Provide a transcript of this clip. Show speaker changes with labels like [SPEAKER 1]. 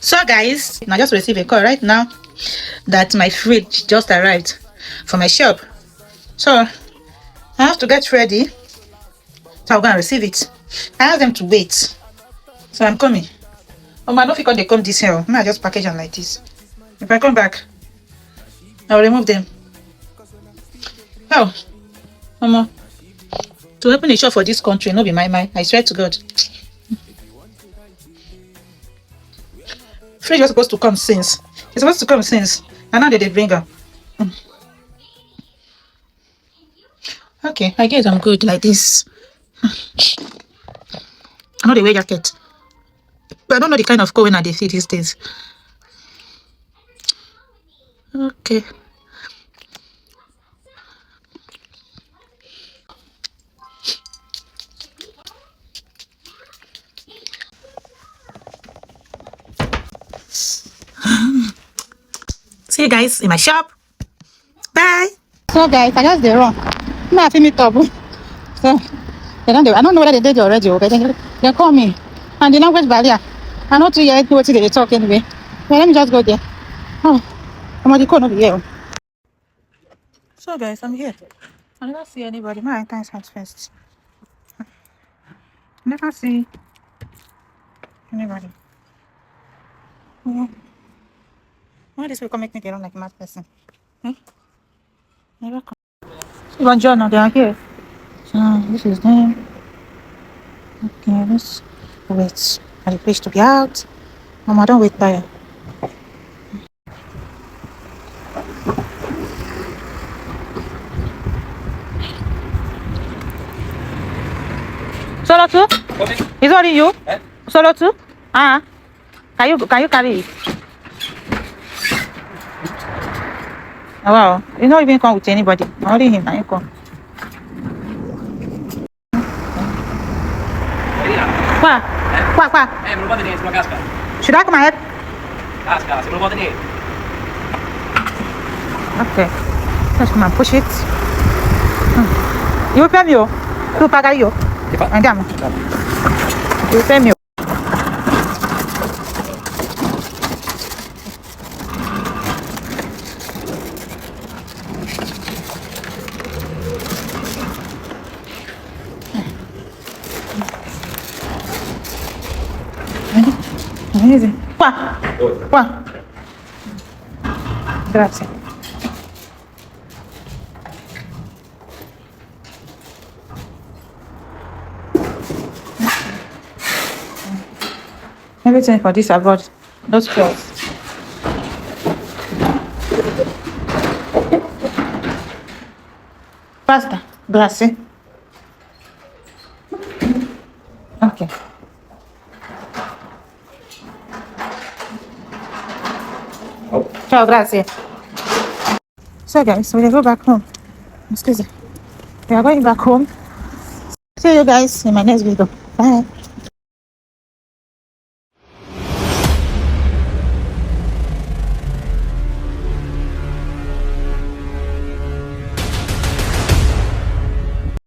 [SPEAKER 1] So guys, I just received a call right now that my fridge just arrived from my shop. So I have to get ready. So I'll go and receive it. I asked them to wait. So I'm coming. Oh, I don't think they come this year. I just package them like this. If I come back, I'll remove them. Oh, Mama. To open a shop for this country, no be my. I swear to God. Fridge was supposed to come since. It's supposed to come since. And now they bring her. Okay, I guess I'm good like this. I know the wear jacket. But I don't know the kind of cold when they see these days. Okay. See you guys in my shop. Bye. So guys, I just did wrong. I feel it up. So I don't know whether they did it already, but they call me. And the language barrier. I know 2 years what they talk anyway. But let me just go there. Oh, I'm on the corner over here. So guys, I'm here. I never see anybody. My eye is first. Never see anybody. Why this will come make me get on like a mad person? Never come. Even John, they are here. So this is them. Okay, let's wait for the fish to be out. Mama, don't wait there. Solo two? Is only you? Solo two? Can you carry it? Oh, wow. You don't even come with anybody. Only him. Can you come? Qua?
[SPEAKER 2] Me lo fate niente, sulla casca.
[SPEAKER 1] Should I come ahead?
[SPEAKER 2] Casca, se me lo fate niente.
[SPEAKER 1] Okay. Let's come and push it. You pay me, tu paga io. Andiamo. You pay me. Qua. Grazie. Everything for this abroad. Those clothes. Pasta. Grazie. Okay. Ciao, grazie. So guys, we go back home. Excuse me. We are going back home. See you guys in my next video. Bye.